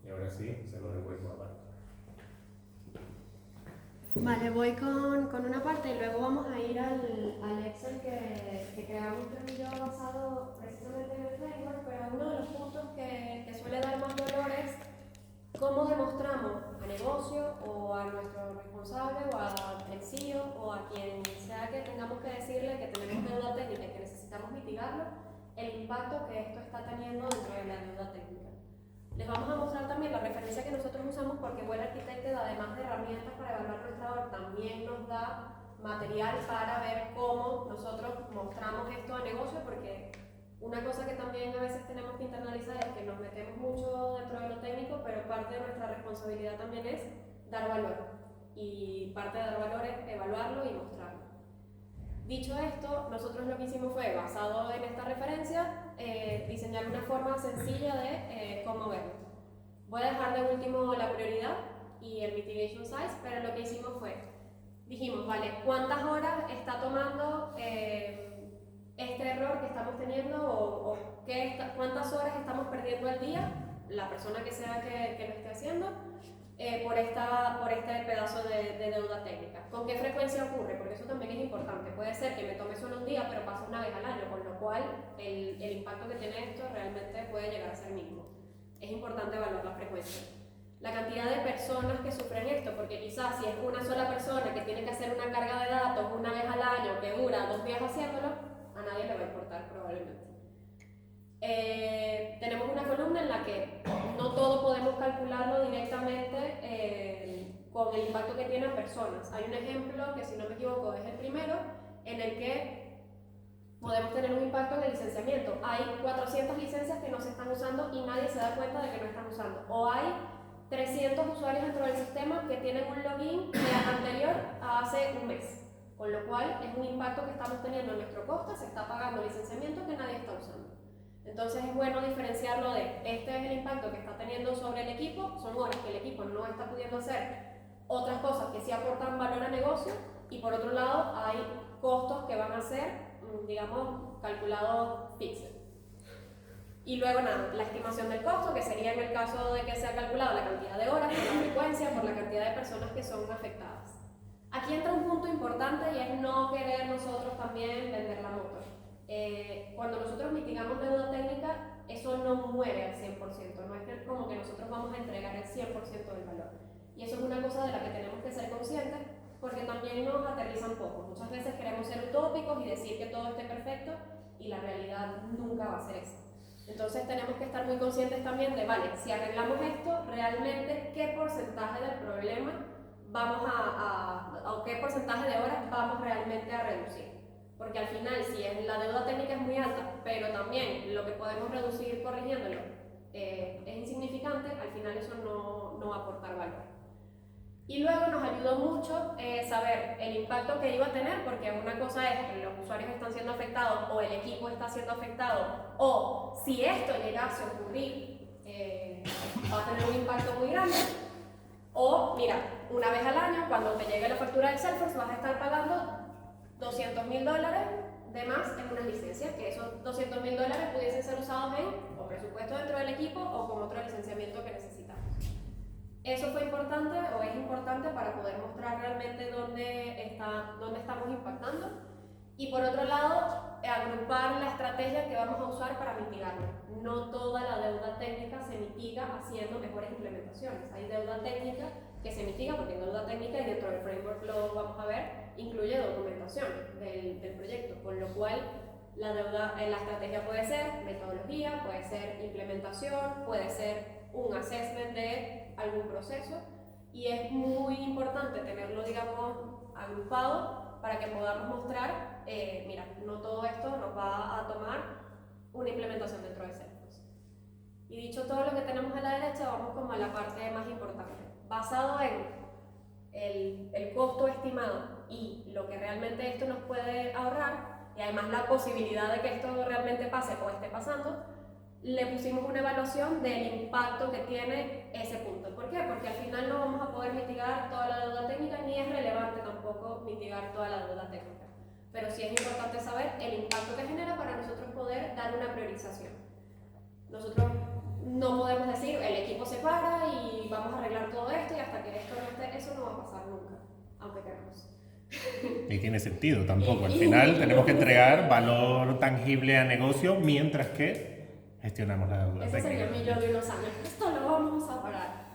Y ahora sí, se lo devuelvo a Bart. Vale, voy con una parte y luego vamos a ir al Excel que creamos Clem y yo basado precisamente en el framework, pero uno de los puntos que suele dar más dolor es cómo demostramos a negocio o a nuestro responsable o al CEO o a quien sea que tengamos que decirle que tenemos deuda técnica y que necesitamos mitigarlo, el impacto que esto está teniendo dentro de la deuda técnica. Les vamos a mostrar también la referencia que nosotros usamos porque Well Architected, además de herramientas para evaluar nuestra obra, también nos da material para ver cómo nosotros mostramos esto a negocio, porque una cosa que también a veces tenemos que internalizar es que nos metemos mucho dentro de lo técnico, pero parte de nuestra responsabilidad también es dar valor. Y parte de dar valor es evaluarlo y mostrarlo. Dicho esto, nosotros lo que hicimos fue, basado en esta referencia, diseñar una forma sencilla de cómo verlo. Voy a dejar de último la prioridad y el mitigation size, pero lo que hicimos fue, dijimos, vale, ¿cuántas horas está tomando este error que estamos teniendo o cuántas horas estamos perdiendo al día, la persona que sea que lo esté haciendo, por este pedazo de deuda técnica? ¿Con qué frecuencia ocurre? Porque eso también es importante. Puede ser que me tome solo un día, pero pasa una vez al año, con lo cual el impacto que tiene esto realmente puede llegar a ser mínimo. Es importante evaluar la frecuencia. La cantidad de personas que sufren esto, porque quizás si es una sola persona que tiene que hacer una carga de datos una vez al año, que dura 2 días haciéndolo, a nadie le va a importar probablemente. Tenemos una columna en la que no todo podemos calcularlo directamente con el impacto que tiene a personas. Hay un ejemplo que, si no me equivoco, es el primero, en el que podemos tener un impacto en el licenciamiento. Hay 400 licencias que no se están usando y nadie se da cuenta de que no están usando. O hay 300 usuarios dentro del sistema que tienen un login anterior a hace un mes. Con lo cual es un impacto que estamos teniendo en nuestro coste, se está pagando licenciamiento que nadie está usando. Entonces es bueno diferenciarlo de este es el impacto que está teniendo sobre el equipo, son horas que el equipo no está pudiendo hacer otras cosas que sí aportan valor a negocio, y por otro lado hay costos que van a ser, digamos, calculados fixed. Y luego nada, la estimación del costo, que sería en el caso de que sea calculado la cantidad de horas, por la frecuencia, por la cantidad de personas que son afectadas. Aquí entra un punto importante y es no querer nosotros también vender la moto. Cuando nosotros mitigamos deuda técnica, eso no muere al 100%, no es que como que nosotros vamos a entregar el 100% del valor. Y eso es una cosa de la que tenemos que ser conscientes, porque también nos aterrizan poco. Muchas veces queremos ser utópicos y decir que todo esté perfecto, y la realidad nunca va a ser esa. Entonces tenemos que estar muy conscientes también de, vale, si arreglamos esto, realmente qué porcentaje del problema vamos o qué porcentaje de horas vamos realmente a reducir. Porque al final, si la deuda técnica es muy alta, pero también lo que podemos reducir corrigiéndolo es insignificante, al final eso no va a aportar valor. Y luego nos ayudó mucho saber el impacto que iba a tener, porque una cosa es que los usuarios están siendo afectados o el equipo está siendo afectado, o si esto llegase a ocurrir, va a tener un impacto muy grande. O, mira, una vez al año, cuando te llegue la factura de Salesforce, vas a estar pagando $200.000 de más en unas licencias, que esos $200.000 pudiesen ser usados en o presupuesto dentro del equipo o con otro licenciamiento que necesitamos. Eso fue importante o es importante para poder mostrar realmente dónde estamos impactando. Y por otro lado, agrupar la estrategia que vamos a usar para mitigarlo. No toda la deuda técnica se mitiga haciendo mejores implementaciones. Hay deuda técnica que se mitiga porque es deuda técnica y dentro del framework lo vamos a ver, incluye documentación del proyecto, con lo cual la estrategia puede ser metodología, puede ser implementación, puede ser un assessment de algún proceso, y es muy importante tenerlo, digamos, agrupado para que podamos mostrar, mira, no todo esto nos va a tomar una implementación dentro de Salesforce. Y dicho todo lo que tenemos a la derecha, vamos como a la parte más importante. Basado en el costo estimado y lo que realmente esto nos puede ahorrar, y además la posibilidad de que esto realmente pase o esté pasando, le pusimos una evaluación del impacto que tiene ese punto. ¿Por qué? Porque al final no vamos a poder mitigar toda la deuda técnica, ni es relevante tampoco mitigar toda la deuda técnica. Pero sí es importante saber el impacto que genera para nosotros poder dar una priorización. Nosotros no podemos decir, el equipo se para y vamos a arreglar todo esto y hasta que esto no esté, eso no va a pasar nunca, aunque queramos. Y tiene sentido tampoco. Al final tenemos que entregar valor tangible a negocio mientras que gestionamos la deuda Ese técnica. sería el millón de unos años. Esto lo vamos a parar.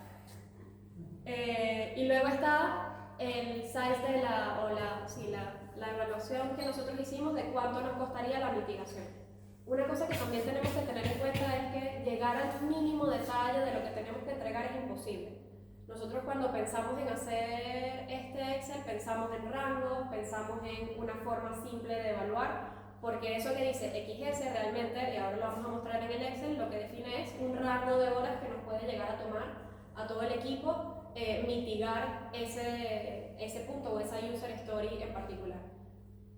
Y luego está el size de la evaluación que nosotros hicimos de cuánto nos costaría la mitigación. Una cosa que también tenemos que tener en cuenta es que llegar al mínimo detalle de lo que tenemos que entregar es imposible. Nosotros cuando pensamos en hacer este Excel, pensamos en rangos, pensamos en una forma simple de evaluar, porque eso que dice XS realmente, y ahora lo vamos a mostrar en el Excel, lo que define es un rango de horas que nos puede llegar a tomar a todo el equipo mitigar ese punto o esa user story en particular.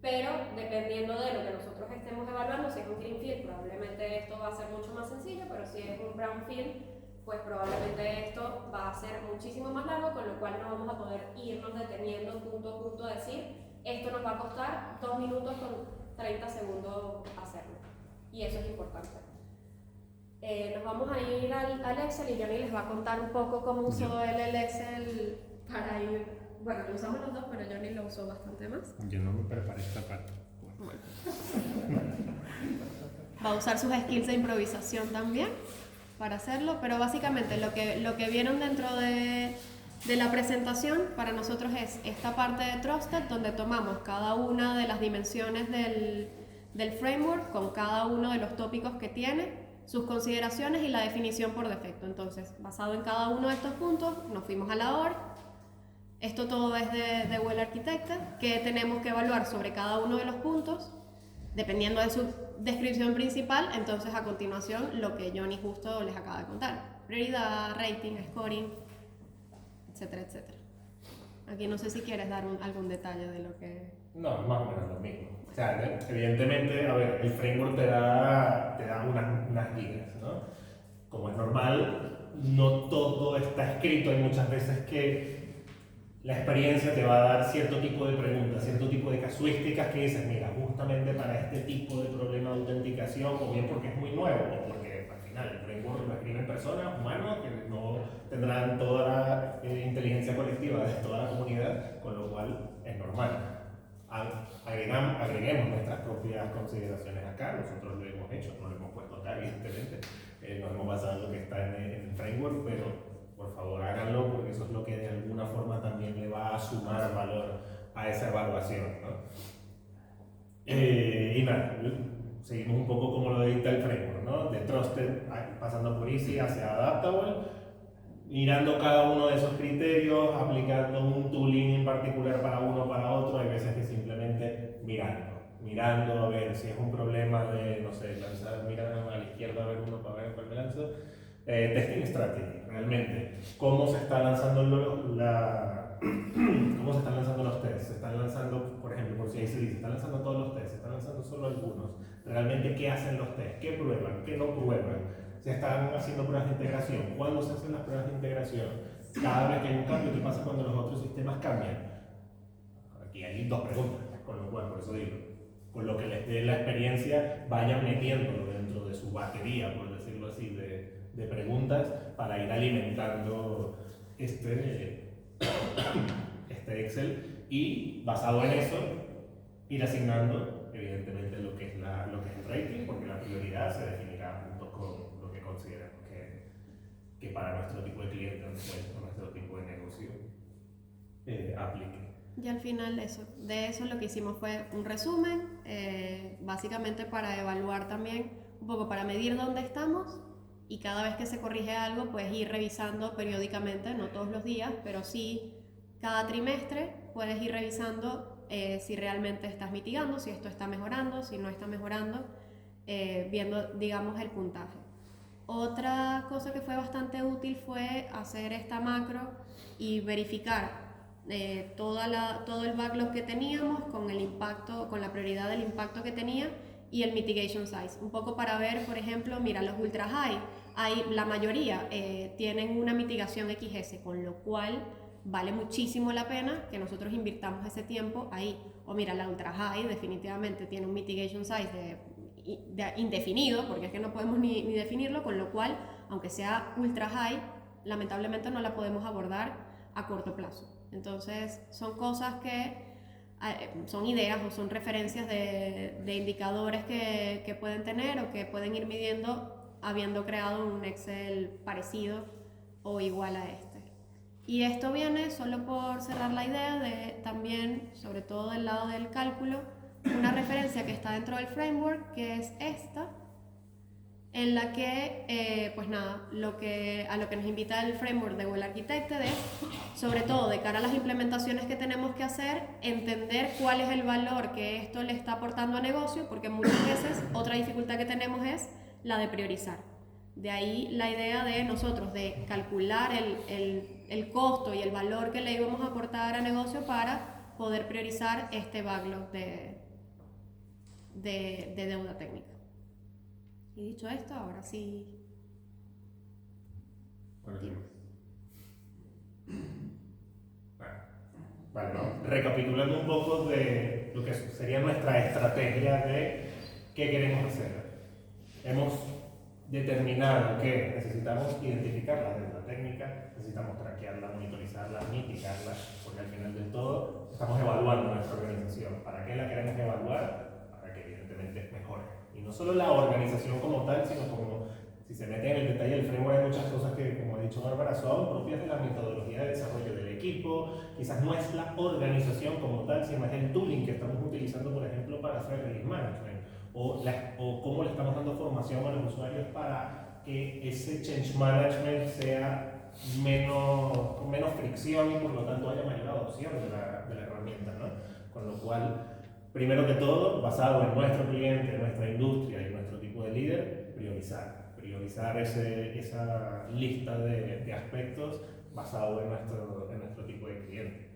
Pero dependiendo de lo que nosotros estemos evaluando, si es un greenfield, probablemente esto va a ser mucho más sencillo, pero si es un brownfield, pues probablemente esto va a ser muchísimo más largo, con lo cual no vamos a poder irnos deteniendo punto a punto a decir, esto nos va a costar 2 minutos con 30 segundos hacerlo. Y eso es importante. Nos vamos a ir al Excel y Johnny les va a contar un poco cómo usó él el Excel para ir. Bueno, lo usamos los dos, pero Johnny lo usó bastante más. Yo no me preparé esta parte. Bueno. Va a usar sus skills de improvisación también para hacerlo, pero básicamente lo que vieron dentro de la presentación para nosotros es esta parte de Trusted, donde tomamos cada una de las dimensiones del framework con cada uno de los tópicos que tiene, sus consideraciones y la definición por defecto. Entonces, basado en cada uno de estos puntos, nos fuimos a la org. Esto todo es de Well Architected, que tenemos que evaluar sobre cada uno de los puntos, dependiendo de su descripción principal. Entonces, a continuación, lo que Johnny justo les acaba de contar: prioridad, rating, scoring, etcétera, etcétera. Aquí no sé si quieres dar algún detalle de lo que... No, más o menos lo mismo. O sea, evidentemente, a ver, el framework te da unas guías, ¿no? Como es normal, no todo está escrito. Hay muchas veces que la experiencia te va a dar cierto tipo de preguntas, cierto tipo de casuísticas que dices, mira, justamente para este tipo de problema de autenticación, o bien porque es muy nuevo, o porque al final el framework lo escriben personas, humanos, que no tendrán toda la inteligencia colectiva de toda la comunidad, con lo cual es normal. Agreguemos nuestras propias consideraciones acá, nosotros lo hemos hecho, no lo hemos puesto acá, evidentemente, nos hemos basado en lo que está en el framework, pero por favor háganlo porque eso es lo que de alguna forma también le va a sumar valor a esa evaluación, ¿no? Y nada, seguimos un poco como lo dicta el framework, ¿no? De Trusted, pasando por Easy hacia Adaptable, mirando cada uno de esos criterios, aplicando un tooling en particular para uno o para otro. Hay veces que simplemente mirando a ver si es un problema de, no sé, lanzar, mirar a la izquierda a ver uno para ver cuál me lanzo. Testing strategy, realmente, cómo se está lanzando cómo se están lanzando los tests. Se están lanzando, por ejemplo, por si ahí se dice, se están lanzando todos los tests, se están lanzando solo algunos. Realmente, ¿qué hacen los tests? ¿Qué prueban? ¿Qué no prueban? Se están haciendo pruebas de integración. ¿Cuándo se hacen las pruebas de integración? Cada vez que hay un cambio, ¿qué pasa cuando los otros sistemas cambian? Aquí hay dos preguntas, con lo cual, por eso digo, con lo que les dé la experiencia, vayan metiéndolo dentro de su batería, por decirlo así, de preguntas para ir alimentando este Excel y, basado en eso, ir asignando evidentemente lo que es el rating, porque la prioridad se definirá junto con lo que consideremos que para nuestro tipo de cliente o nuestro tipo de negocio aplique. Y al final de eso lo que hicimos fue un resumen, básicamente para evaluar también, un poco para medir dónde estamos, y cada vez que se corrige algo, pues ir revisando periódicamente, no todos los días, pero sí cada trimestre puedes ir revisando si realmente estás mitigando, si esto está mejorando, si no está mejorando, viendo, digamos, el puntaje. Otra cosa que fue bastante útil fue hacer esta macro y verificar todo el backlog que teníamos con el impacto, con la prioridad del impacto que tenía y el mitigation size. Un poco para ver, por ejemplo, mira, los ultra high, la mayoría tienen una mitigación XS, con lo cual vale muchísimo la pena que nosotros invirtamos ese tiempo ahí. O mira, la ultra high definitivamente tiene un mitigation size de indefinido, porque es que no podemos ni definirlo, con lo cual, aunque sea ultra high, lamentablemente no la podemos abordar a corto plazo. Entonces, son cosas que son ideas o son referencias de indicadores que pueden tener o que pueden ir midiendo habiendo creado un Excel parecido o igual a este. Y esto viene, solo por cerrar la idea, de también, sobre todo del lado del cálculo, una referencia que está dentro del framework, que es esta, en la que, pues nada, a lo que nos invita el framework de Well Architected es, sobre todo de cara a las implementaciones que tenemos que hacer, entender cuál es el valor que esto le está aportando a negocio, porque muchas veces otra dificultad que tenemos es la de priorizar. De ahí la idea de nosotros de calcular el costo y el valor que le íbamos a aportar a negocio para poder priorizar este backlog de deuda técnica. Y dicho esto, ahora sí. Vale, ¿no? Recapitulando un poco de lo que sería nuestra estrategia de qué queremos hacer. Hemos determinado que necesitamos identificar la deuda técnica, necesitamos traquearla, monitorizarla, mitigarla, porque al final del todo estamos evaluando nuestra organización. ¿Para qué la queremos evaluar? Para que evidentemente mejore. Y no solo la organización como tal, sino como, si se mete en el detalle del framework, hay muchas cosas que, como ha dicho Bárbara, son propias de la metodología de desarrollo del equipo. Quizás no es la organización como tal, sino es el tooling que estamos utilizando, por ejemplo, para hacer release management, o cómo le estamos dando formación a los usuarios para que ese change management sea con menos fricción y por lo tanto haya mayor adopción de la herramienta, ¿no? Con lo cual, primero que todo, basado en nuestro cliente, en nuestra industria y en nuestro tipo de líder, priorizar esa lista de aspectos basado en nuestro tipo de cliente.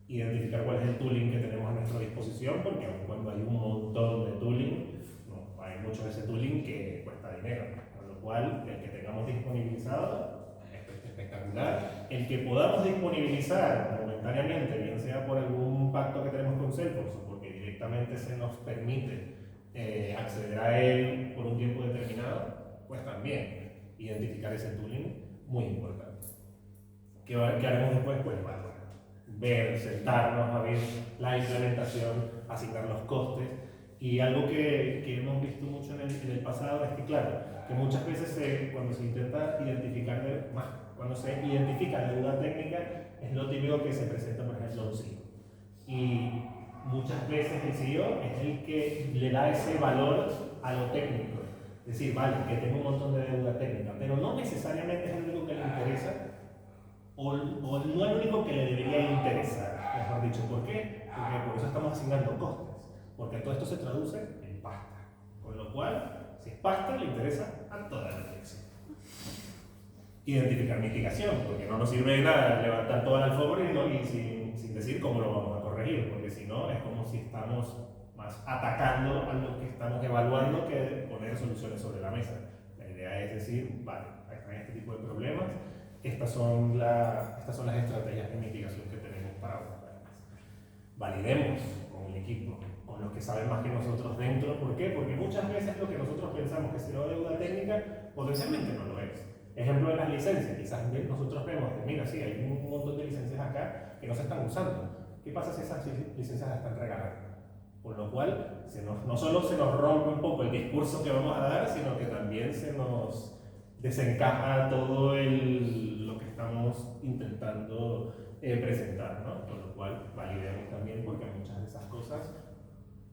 Identificar cuál es el tooling que tenemos a nuestra disposición, porque aun cuando hay un montón de tooling, no, hay mucho de ese tooling que cuesta dinero, con lo cual el que tengamos disponibilizado es espectacular. El que podamos disponibilizar momentáneamente, bien sea por algún pacto que tenemos con Salesforce o porque directamente se nos permite acceder a él por un tiempo determinado, pues también identificar ese tooling, muy importante. ¿Qué haremos después? Pues ver, sentarnos a ver la implementación, asignar los costes. Y algo que hemos visto mucho en el pasado es que, claro, que muchas veces cuando se intenta identificar, cuando se identifica deuda técnica, es lo típico que se presenta, por ejemplo, un CEO. Y muchas veces el CEO es el que le da ese valor a lo técnico. Es decir, vale, que tengo un montón de deuda técnica, pero no necesariamente es el único que le interesa, o no es el único que le debería interesar, mejor dicho. ¿Por qué? Porque por eso estamos asignando costes, porque todo esto se traduce en pasta, con lo cual, si es pasta, le interesa a toda la dirección. Identificar mitigación, porque no nos sirve de nada levantar toda la alfombra y sin decir cómo lo vamos a corregir, porque si no es como si estamos más atacando a lo que estamos evaluando que poner soluciones sobre la mesa. La idea es decir, vale, hay este tipo de problemas, estas son las estrategias de mitigación que tenemos para abordarlas. Validemos con el equipo, con los que saben más que nosotros dentro. ¿Por qué? Porque muchas veces lo que nosotros pensamos que será deuda técnica, potencialmente no lo es. Ejemplo de las licencias, quizás nosotros vemos que, mira, sí, hay un montón de licencias acá que no se están usando. ¿Qué pasa si esas licencias las están regalando? Con lo cual, no solo se nos rompe un poco el discurso que vamos a dar, sino que también se nos desencaja todo lo que estamos intentando presentar, ¿no? Con lo cual, validemos también porque muchas de esas cosas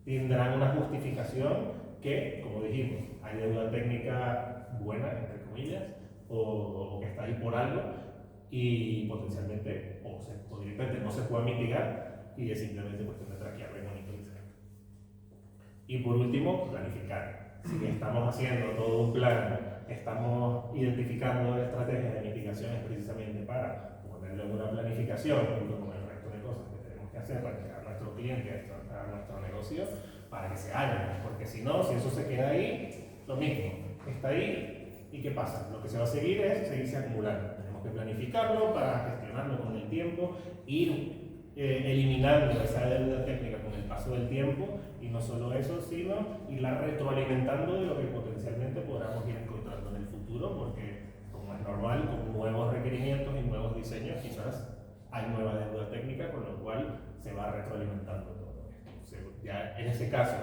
tendrán una justificación que, como dijimos, hay deuda técnica buena, entre comillas, o que está ahí por algo y potencialmente o directamente no se puede mitigar y es simplemente cuestión de traquearlo y monitorizar. Y por último, planificar. Si estamos haciendo todo un plan, estamos identificando estrategias de mitigaciones precisamente para ponerlo en una planificación junto con el resto de cosas que tenemos que hacer para llegar a nuestro cliente, a nuestro negocio, para que se hagan. Porque si no, si eso se queda ahí, lo mismo, está ahí y ¿qué pasa? Lo que se va a seguir es seguirse acumulando. Tenemos que planificarlo para gestionarlo con el tiempo, ir eliminando esa deuda técnica con el paso del tiempo y no solo eso, sino irla retroalimentando de lo que potencialmente podamos ir encontrando en el futuro, porque como es normal, con nuevos requerimientos y nuevos diseños quizás hay nueva deuda técnica, con lo cual se va retroalimentando todo esto. Entonces, ya en ese caso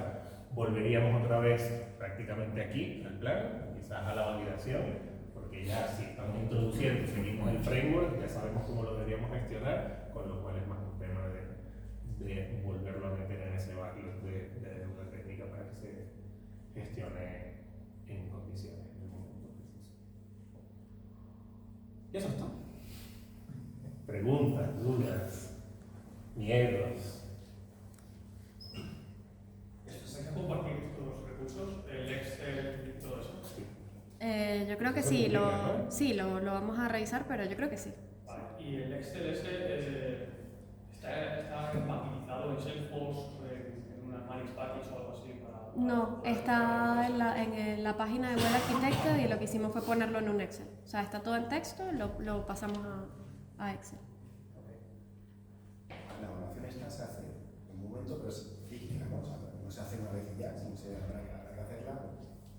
volveríamos otra vez prácticamente aquí al plan, quizás a la validación, porque ya si estamos introduciendo, seguimos el framework, ya sabemos cómo lo deberíamos gestionar, con lo cual es más un tema de volverlo a meter en ese backlog de deuda técnica para que se gestione en condiciones en el momento preciso. Y eso es todo. Preguntas, dudas, miedos. ¿Esto se deja compartir todos los recursos, el Excel y todo eso? Yo creo que sí, lo vamos a revisar, pero yo creo que sí. Vale. ¿Y el Excel ese está empaquetizado en Salesforce, en una Managed Package o algo así? No, está en la página de Well Architected y lo que hicimos fue ponerlo en un Excel. O sea, está todo en texto, lo pasamos a Excel. La evaluación esta se hace en un momento, pero es física, ¿no? O sea, no se hace una vez y ya, sino que habrá que hacerla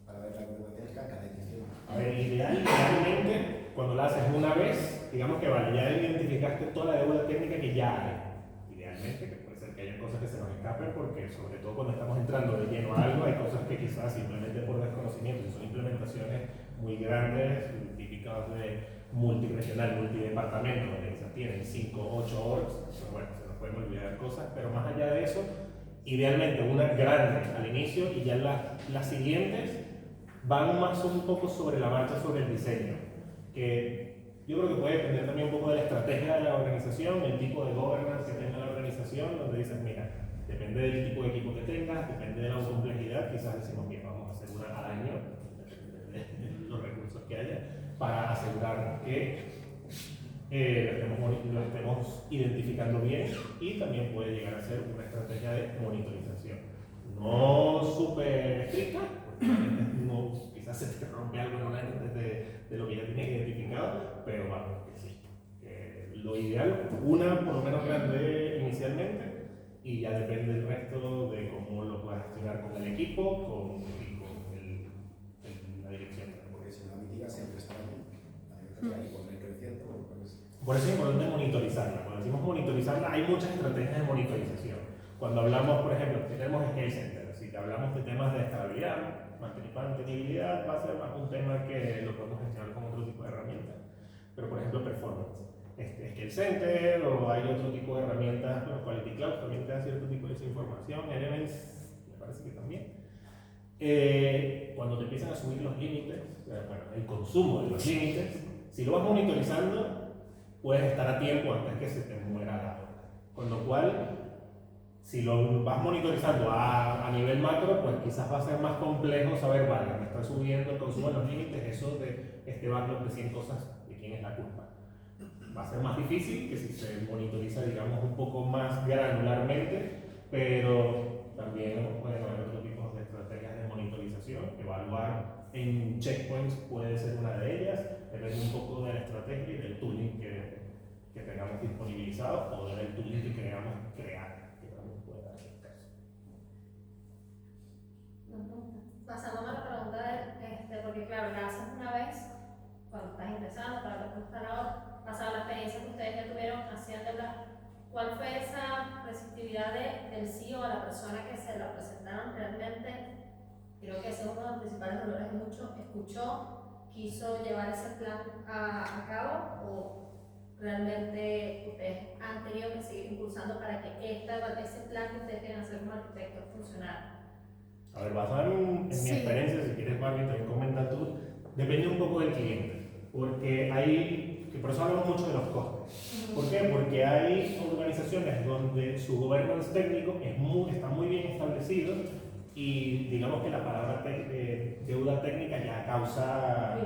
para ver la competencia cada edición. A ver, idealmente, cuando la haces una vez, digamos que vale, ya identificaste toda la deuda técnica que ya hay. Idealmente, que puede ser que haya cosas que se nos escapen, porque sobre todo cuando estamos entrando de lleno a algo, hay cosas que quizás simplemente por desconocimiento, y son implementaciones muy grandes, típicas de multiregional, multidepartamento, donde quizás tienen 5 o 8 orgs, pues bueno, se nos pueden olvidar cosas, pero más allá de eso, idealmente una grande al inicio y ya las siguientes van más un poco sobre la marcha, sobre el diseño, que yo creo que puede depender también un poco de la estrategia de la organización, el tipo de governance que tenga la organización, donde dices, mira, depende del tipo de equipo que tengas, depende de la complejidad, quizás decimos, mira, vamos a hacer una al año, depende de los recursos que haya, para asegurar que lo estemos identificando bien y también puede llegar a ser una estrategia de monitorización. No súper estricta, porque no, quizás se te rompe algo en un año de lo que ya tienes identificado, pero bueno, que sí. Lo ideal, una por lo menos grande inicialmente, y ya depende del resto de cómo lo puedas gestionar con el equipo, con la dirección. Porque si no mitiga siempre está ahí, poner creciendo. Por eso es importante monitorizarla. Cuando decimos monitorizarla, hay muchas estrategias de monitorización. Cuando hablamos, por ejemplo, si tenemos Scale Center, si hablamos de temas de estabilidad, mantenibilidad, va a ser más un tema que lo podemos gestionar con otro tipo de herramientas. Pero, por ejemplo, performance. Scale Center o hay otro tipo de herramientas, bueno, Quality Cloud también te da cierto tipo de información, Elements, me parece que también. Cuando te empiezan a subir los límites, bueno, el consumo de los límites, si lo vas monitorizando, puedes estar a tiempo antes que se te muera la hora. Con lo cual, si lo vas monitorizando a nivel macro, pues quizás va a ser más complejo saber, vale, me está subiendo el consumo de los límites, eso de este backlog de 100 cosas, ¿de quién es la culpa? Va a ser más difícil que si se monitoriza, digamos, un poco más granularmente, pero también pueden haber otros tipos de estrategias de monitorización. Evaluar en checkpoints puede ser una de ellas, depende un poco de la estrategia y del tooling que tengamos disponibilizado o del tooling que queramos crear, que también puede dar el caso. Pasándome a la pregunta porque claro, la haces una vez cuando estás empezando, para ver cómo están ahora, basada en la experiencia que ustedes ya tuvieron haciéndola, ¿cuál fue esa receptividad del CEO a la persona que se realmente creo que ese es uno de los principales dolores mucho, escuchó, quiso llevar ese plan a cabo o realmente ustedes han tenido que seguir impulsando para que ese plan que ustedes quieren hacer como arquitectos funcionara. A ver, basado en mi experiencia, si quieres Barbie, también comenta tú, depende un poco del cliente, porque por eso hablamos mucho de los costes. ¿Por qué? Porque hay organizaciones donde su governance técnico está muy bien establecido y digamos que la palabra deuda técnica ya causa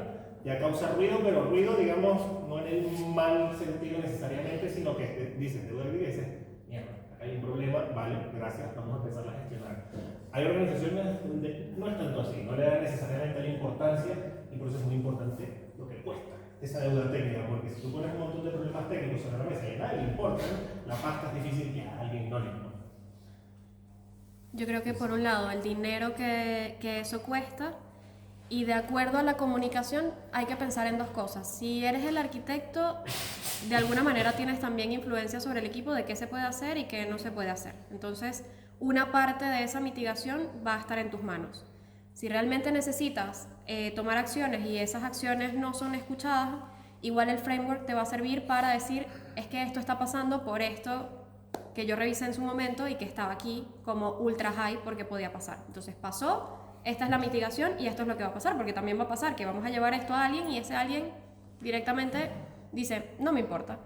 ruido, pero ruido, digamos, no en el mal sentido necesariamente, sino que dicen deuda técnica y dicen, mierda, acá hay un problema, vale, gracias, vamos a empezar a gestionar. Hay organizaciones donde no es tanto así, no le dan necesariamente la importancia y por eso es muy importante lo que cuesta esa deuda técnica, porque si tú pones un montón de problemas técnicos sobre la mesa y a nadie le importa, la pasta es difícil que a alguien no le importe. Yo creo que por un lado el dinero que eso cuesta, y de acuerdo a la comunicación hay que pensar en dos cosas. Si eres el arquitecto, de alguna manera tienes también influencia sobre el equipo de qué se puede hacer y qué no se puede hacer. Entonces, una parte de esa mitigación va a estar en tus manos. Si realmente necesitas tomar acciones y esas acciones no son escuchadas, igual el framework te va a servir para decir, es que esto está pasando por esto que yo revisé en su momento y que estaba aquí como ultra high porque podía pasar. Entonces pasó, esta es la mitigación y esto es lo que va a pasar, porque también va a pasar que vamos a llevar esto a alguien y ese alguien directamente dice, no me importa.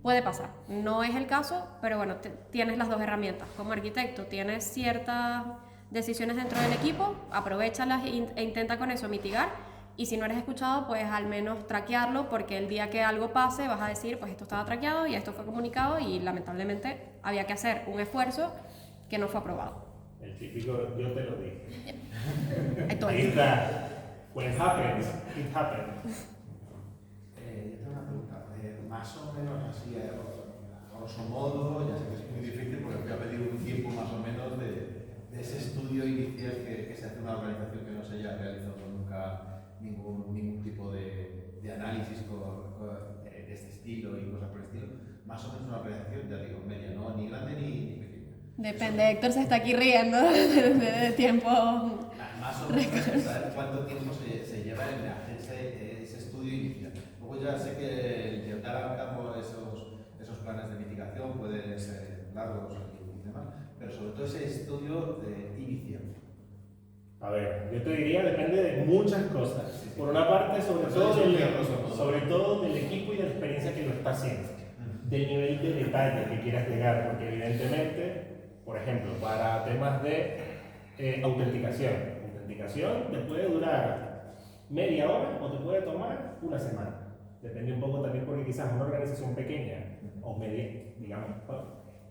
Puede pasar, no es el caso, pero bueno, tienes las dos herramientas. Como arquitecto tienes ciertas decisiones dentro del equipo, aprovéchalas e intenta con eso mitigar, y si no eres escuchado, pues al menos traquearlo, porque el día que algo pase vas a decir, pues esto estaba traqueado y esto fue comunicado y lamentablemente había que hacer un esfuerzo que no fue aprobado. El típico, yo te lo dije. Entonces, Ahí está. When it happens, it happens. Yo tengo una pregunta, más o menos así, a grosso modo, ya sé que es muy difícil porque voy a pedir un tiempo más o menos de ese estudio inicial que se hace una organización que no se haya realizado nunca ningún tipo de análisis de este estilo y cosas por el estilo. Más o menos una organización, ya digo, media, no ni grande ni pequeña. depende, Héctor se está aquí riendo de tiempo. Más o menos saber cuánto tiempo se lleva en hacer ese estudio inicial. Luego ya sé que el llevar a cabo esos planes de mitigación pueden ser largos y demás, pero sobre todo ese estudio inicial. A ver, yo te diría, depende de muchas cosas. Por una parte, sobre todo del equipo y de la experiencia que lo está haciendo, del nivel de detalle que quieras llegar, porque evidentemente, por ejemplo, para temas de autenticación te puede durar media hora o te puede tomar una semana. Depende un poco también porque quizás una organización pequeña o media, digamos,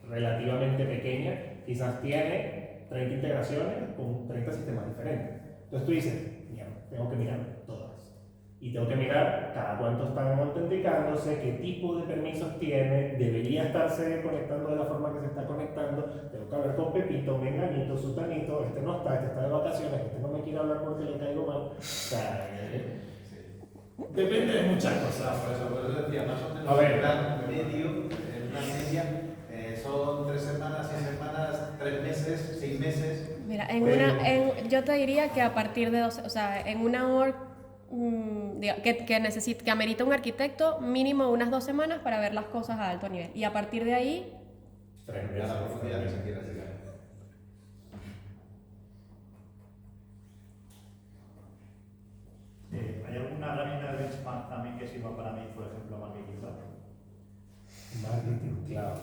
relativamente pequeña, quizás tiene 30 integraciones con 30 sistemas diferentes. Entonces tú dices, mira, tengo que mirar todas. Y tengo que mirar cada cuánto están autenticándose, qué tipo de permisos tiene, debería estarse conectando de la forma que se está conectando, tengo que hablar con Pepito, Menganito, Sutanito, este no está de vacaciones, este no me quiere hablar porque le caigo mal. O sea, depende de muchas cosas. Por eso decía, más o menos A ver. en plan medio, en una media, son 3 semanas, 6 semanas, 3 meses, 6 meses. Mira, yo te diría que a partir de 12, o sea, en una org que amerita un arquitecto, mínimo unas 2 semanas para ver las cosas a alto nivel. Y a partir de ahí, 3 A meses. la profundidad que se quiera llegar. ¿Hay alguna herramienta de benchmark también que sirva para mí, por ejemplo, Marketing Cloud? Marketing Cloud.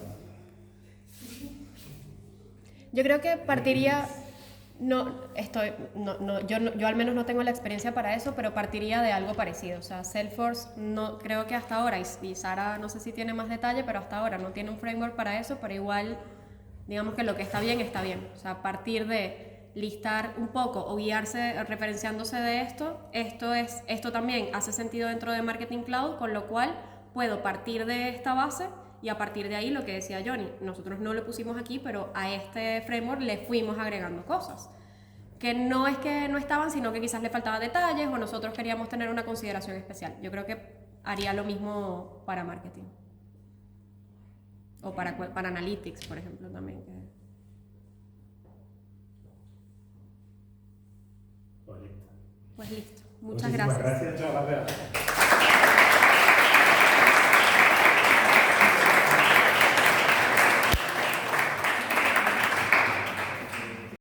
yo creo que partiría, yo al menos no tengo la experiencia para eso, pero partiría de algo parecido. O sea, Salesforce, no, creo que hasta ahora, y Sara no sé si tiene más detalle, pero hasta ahora no tiene un framework para eso, pero igual, digamos que lo que está bien, está bien. O sea, a partir de listar un poco o guiarse referenciándose de esto también hace sentido dentro de Marketing Cloud, con lo cual puedo partir de esta base y a partir de ahí lo que decía Johnny, nosotros no lo pusimos aquí, pero a este framework le fuimos agregando cosas que no es que no estaban, sino que quizás le faltaban detalles o nosotros queríamos tener una consideración especial. Yo creo que haría lo mismo para marketing o para analytics, por ejemplo, también. Pues listo. Muchas Muchísimas gracias. gracias. Muchas gracias.